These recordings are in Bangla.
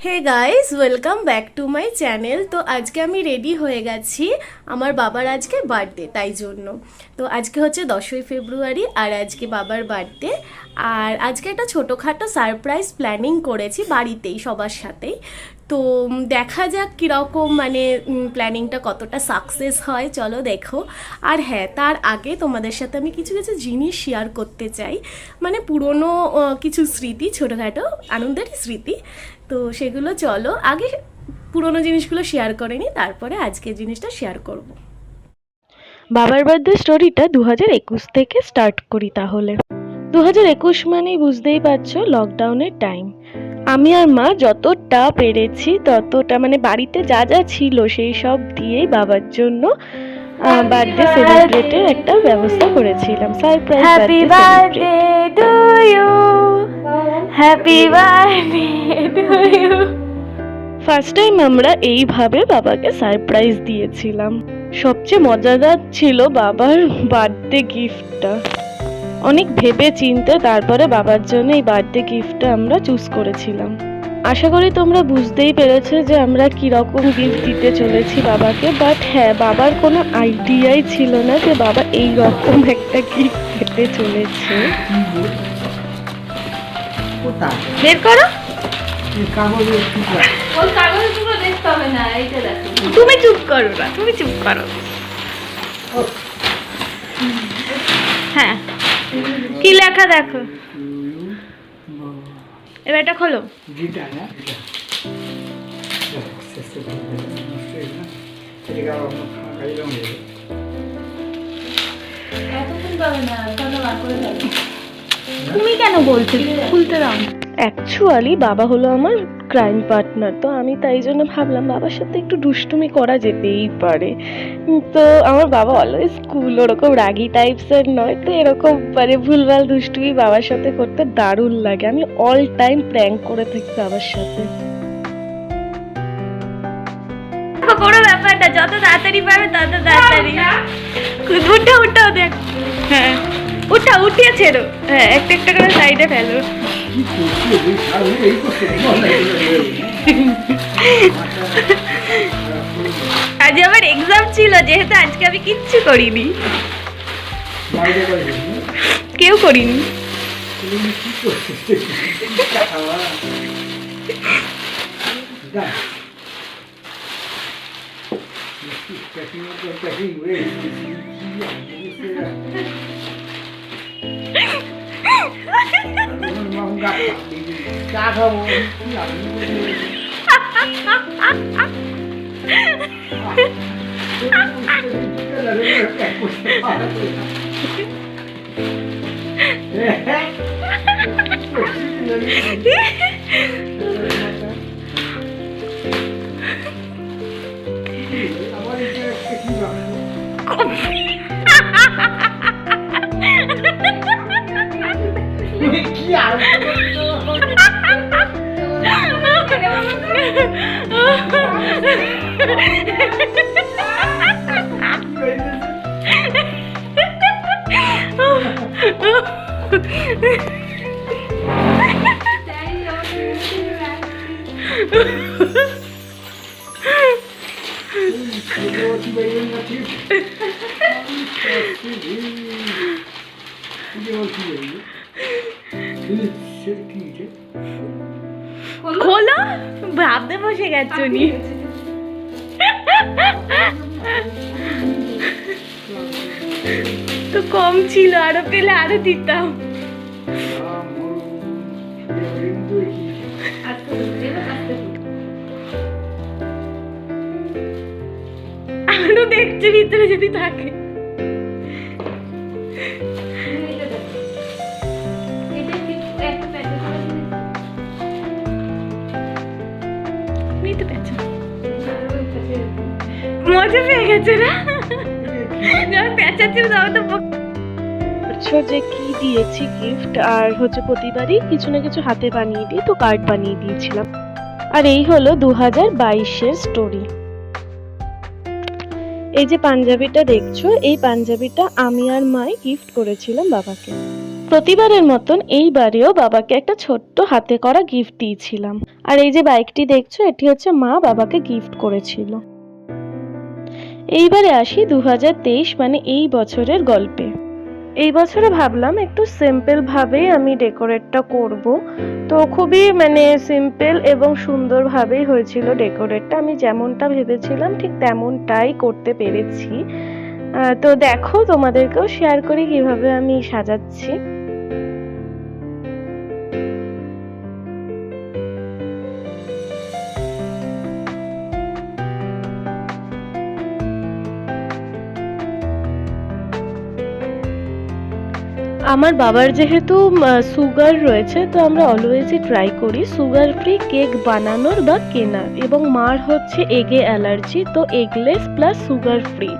Hey guys, welcome back to my channel. তো আজকে আমি রেডি হয়ে গেছি, আমার বাবার আজকে বার্থডে, তাই জন্য। তো আজকে হচ্ছে 10ই ফেব্রুয়ারি আর আজকে বাবার বার্থডে। আর আজকে একটা ছোটোখাটো সারপ্রাইজ প্ল্যানিং করেছি বাড়িতেই সবার সাথেই। তো দেখা যাক কীরকম মানে প্ল্যানিংটা কতটা সাকসেস হয়, চলো দেখো। আর হ্যাঁ, তার আগে তোমাদের সাথে আমি কিছু কিছু জিনিস শেয়ার করতে চাই, মানে পুরনো কিছু স্মৃতি, ছোটোখাটো আনন্দেরই স্মৃতি। তো সেগুলো চলো আগে পুরোনো জিনিসগুলো শেয়ার করে নিই, তারপরে আজকের জিনিসটা শেয়ার করব। বাবার বার্থডে স্টোরিটা 2021 থেকে স্টার্ট করি তাহলে। 2021 মানেই বুঝতেই পারছো লকডাউনের টাইম। আমি আর মা যতটা পেরেছি ততটা মানে বাড়িতে যা যা ছিল সেই সব দিয়েই বাবার জন্য বার্থডে সেলিব্রেটের একটা ব্যবস্থা করেছিলাম। Surprise happy birthday to you, happy birthday to you. First time আমরা এইভাবে বাবাকে সারপ্রাইজ দিয়েছিলাম। সবচেয়ে মজাদার ছিল বাবার বার্থডে গিফটটা। অনেক ভেবে চিন্তে তারপরে বাবার জন্য এই বার্থডে গিফটটা আমরা চুজ করেছিলাম। আশা করি তোমরা বুঝতেই পেরেছো যে আমরা কীরকম গিফট দিতে চলেছি বাবাকে। বাট হ্যাঁ, বাবার কোনো আইডিয়াই ছিল না যে বাবা এই রকম একটা গিফট পেতে চলেছে। বের করো। তুমি চুপ করো না, তুমি চুপ করো। হ্যাঁ, কি লেখা দেখো। এবার এটা খোলো। তুমি কেন বলছো খুলতে দাও? অ্যাকচুয়ালি বাবা হলো আমার ক্রাইম পার্টনার, তো আমি তাই জন্য ভাবলাম বাবার সাথে একটু দুষ্টুমি করা যেতেই পারে। তো আমার বাবা অলওয়েজ কুল, ওরকম রাগি টাইপসের নয়, তো এরকম মানে ভুলভাল দুষ্টুমি বাবার সাথে করতে দারুণ লাগে। আমি অল টাইম প্র্যাঙ্ক করে থাকি বাবার সাথে। বড় ব্যাপারটা যত তাড়াতাড়ি পাবে তত তাড়াতাড়ি উঠা উঠাও দেখ। হ্যাঁ উঠা, উঠিয়ে ছেড়ো। হ্যাঁ, একটা একটা করে সাইডে ফেলো। আজ আমার এক্সাম ছিল, যেহেতু আজকে আমি কিচ্ছু করিনি, কেউ করিনি। খোলো, ভাবতে বসে গেছো নি। তো কম ছিল, আরো পেলে আরো দিতাম। আরো দেখছি ভিতরে যদি থাকে। মজা পেয়ে গেছে না যখন পেঁচাচ্ছিল তখন তো যে কি দিয়েছি গিফট। আর হচ্ছে প্রতিবারই কিছু না কিছু হাতে বানিয়ে দিই, তো কার্ড বানিয়ে দিয়েছিলাম। আর এই হলো 2022-এর স্টোরি। এই যে পাঞ্জাবিটা দেখছো, এই পাঞ্জাবিটা আমি আর মাই গিফট করেছিলাম বাবাকে। প্রতিবারের মতন এইবারেও বাবাকে একটা ছোট্ট হাতে করা গিফট দিয়েছিলাম। আর এই যে বাইকটি দেখছো, এটি হচ্ছে মা বাবাকে গিফট করেছিল। এইবারে আসি 2023 মানে এই বছরের গল্পে। এই বছরে ভাবলাম একটু সিম্পল ভাবেই আমি ডেকোরেটটা করব। তো খুবই মানে সিম্পল এবং সুন্দরভাবেই হয়েছিল ডেকোরেটটা। আমি যেমনটা ভেবেছিলাম ঠিক তেমনটাই করতে পেরেছি। তো দেখো, তোমাদেরকেও শেয়ার করি কিভাবে আমি সাজাচ্ছি। আমার বাবার যেহেতু সুগার রয়েছে, তো আমরা অলওয়েজই ট্রাই করি সুগার ফ্রি কেক বানানোর বা কেনার। এবং মার হচ্ছে এগে অ্যালার্জি, তো এগলেস প্লাস সুগার ফ্রি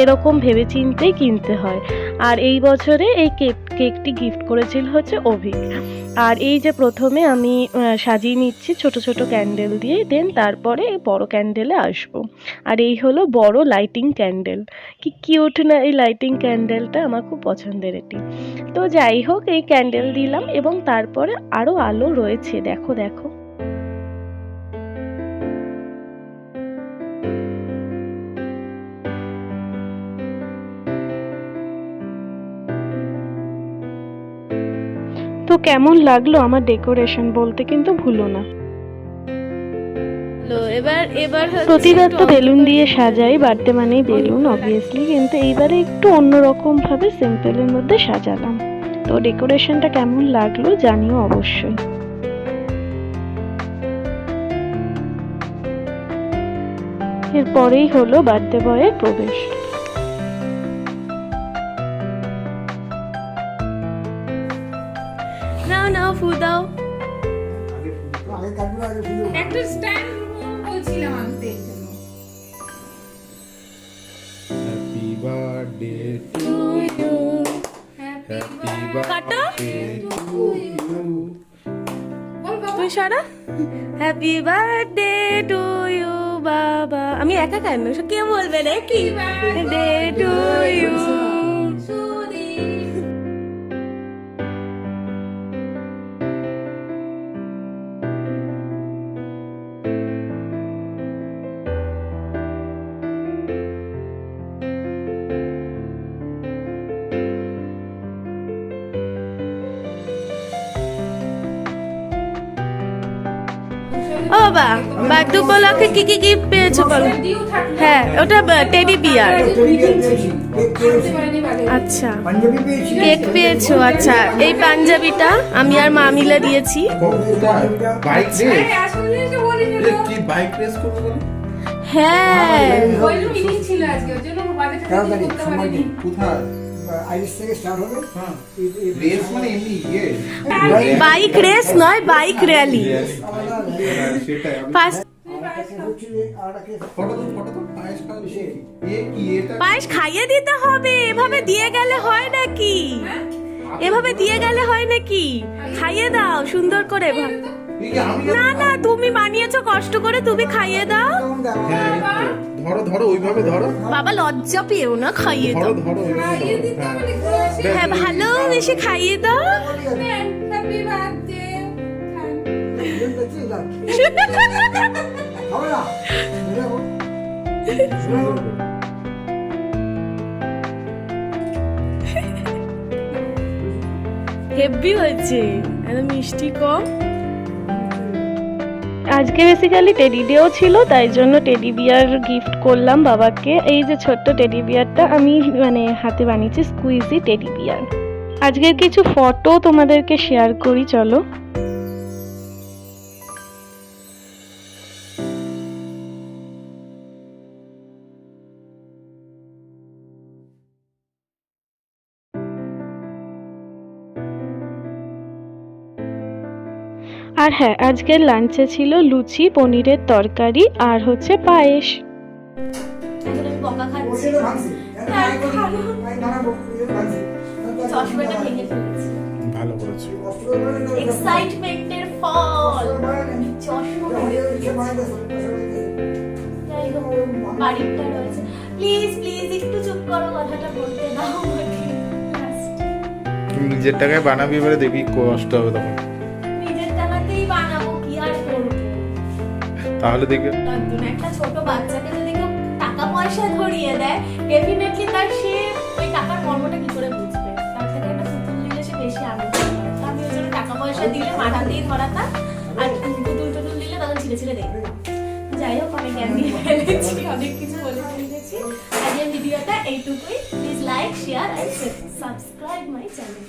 এরকম ভেবেচিন্তেই কিনতে হয়। আর এই বছরে এই কেকটি গিফট করেছিল হচ্ছে অভিক। আর এই যে প্রথমে আমি সাজিয়ে নিচ্ছি ছোট ছোট ক্যান্ডেল দিয়ে, দেন তারপরে বড় ক্যান্ডেলে আসবো। আর এই হলো বড় লাইটিং ক্যান্ডেল। কি কিউট না এই লাইটিং ক্যান্ডেলটা, আমার খুব পছন্দের এটি। তো যাই হোক, এই ক্যান্ডেল দিলাম এবং তারপরে আরো আলো রয়েছে, দেখো দেখো। তো কেমন লাগলো আমার ডেকোরেশন বলতে কিন্তু ভুলো না। এবার প্রতিবার তো বেলুন দিয়ে সাজাই, বার্থডে মানেই বেলুন অবভিয়াসলি, কিন্তু এইবারে একটু অন্যরকম ভাবে সিম্পলের মধ্যে সাজালাম। তো ডেকোরেশনটা কেমন লাগলো জানিও অবশ্যই। এরপরেই হলো বার্থডে বয়ের প্রবেশ। নাও নাও ফু দাও। একটা স্ট্যান্ড বলছিলাম আনতে এর জন্য। Happy birthday to you happy কাটো। Birthday to you. বল বাবা। তুই সারা হ্যাপি বার্থডে টু ইউ বাবা। আমি একা কেন, কে বলবে নাকি? Birthday to you. সুরি। ও বা বার্থডে উপলক্ষে কি কি গিফট পেয়েছো বলো? ডিউ থাকবে। হ্যাঁ, ওটা টেডি বিয়ার। থাকতে পারেনি বাড়ি। আচ্ছা, পাঞ্জাবি পেয়েছি কেক পেয়েছো। আচ্ছা, এই পাঞ্জাবিটা আমি আর মা মিলে দিয়েছি। কোথায়? Bike race? আরে আসলে তো বলি এ, কি বাইক রেস করবো বলো? হ্যাঁ, ওই মিটিং ছিল আজকে, ওর জন্য বাড়ি থেকে তাড়াতাড়ি করতে সময় পারিনি। দিন। কোথায়? আইরিশ থেকে স্টার্ট হবে হ্যাঁ। এই- রেস মানে এমনি ইয়ে বাইক রেস নয়, বাইক র্যালি। হ্যাঁ, সেটাই আমি ফার্স্ট ফটো তো পায়েস খাওয়া এ কি এটা পায়েস খাইয়ে দিতে হবে, এভাবে দিয়ে গেলে হয় নাকি? এভাবে দিয়ে গেলে হয় নাকি? খাইয়ে দাও সুন্দর করে। এ কি আমি না না, তুমি বানিয়েছো কষ্ট করে, তুমি খাইয়ে দাও। হ্যাঁ, এই তো। ধরো ওইভাবে ধরো বাবা লজ্জা পেও না, খাইয়ে দাও। ধরো ওইভাবে খাইয়ে ধরো। দিতে হ্যাঁ। হবে দেখো। হ্যাঁ, ভালোবেসে খাইয়ে দাও। Happy birthday. হেভি হয়েছে, এত মিষ্টি কম। আজকে বেসিক্যালি টেডি ডেও ছিল, তাই জন্য টেডি বিয়ার গিফট করলাম বাবাকে। এই যে ছোট্ট টেডি বিয়ারটা আমি মানে হাতে বানিয়েছি, স্কুইজি টেডি বিয়ার। আজকের কিছু ফটো তোমাদেরকে শেয়ার করি, চলো। আর হ্যাঁ, আজকের লাঞ্চে ছিল লুচি, পনিরের তরকারি আর হচ্ছে পায়েস। এখন আমি বকা খাচ্ছি, চশমাটা ভেঙে ফেলেছি। ভালো করেছো এক্সাইটমেন্টের ফল, চশমা ভেঙে ফেলেছি। যাই হোক, বাড়িটা রয়েছে। প্লিজ প্লিজ একটু চুপ করো, কথাটা বলতে দাও আমাকে। তুমি নিজের টাকায় বানাবি, এবারে দেখবি কষ্ট হবে তখন। নিজের টাকাতেই বানাবো, কি আর করবো। তাহলে দেখবি একজন একটা ছোট বাচ্চাকে যদি কেউ টাকা পয়সা ধরিয়ে দেয়, ডেফিনেটলি তার সে ওই টাকার মর্মটা কি করে বুঝবে। তার থেকে একটা পুতুল দিলে সে বেশি আনন্দ পাবে। তো আমি ওই জন্য টাকা পয়সা দিলে মাথাতেই ধরাতাম, আর পুতুল টুতুল দিলে তখন ছিঁড়ে ছিঁড়ে দেখতাম। যাই হোক, অনেক জ্ঞান দিয়ে ফেলেছি, অনেক কিছু বলে ফেলেছি। আজকের ভিডিওটা এইটুকুই। Please like, share and subscribe my channel.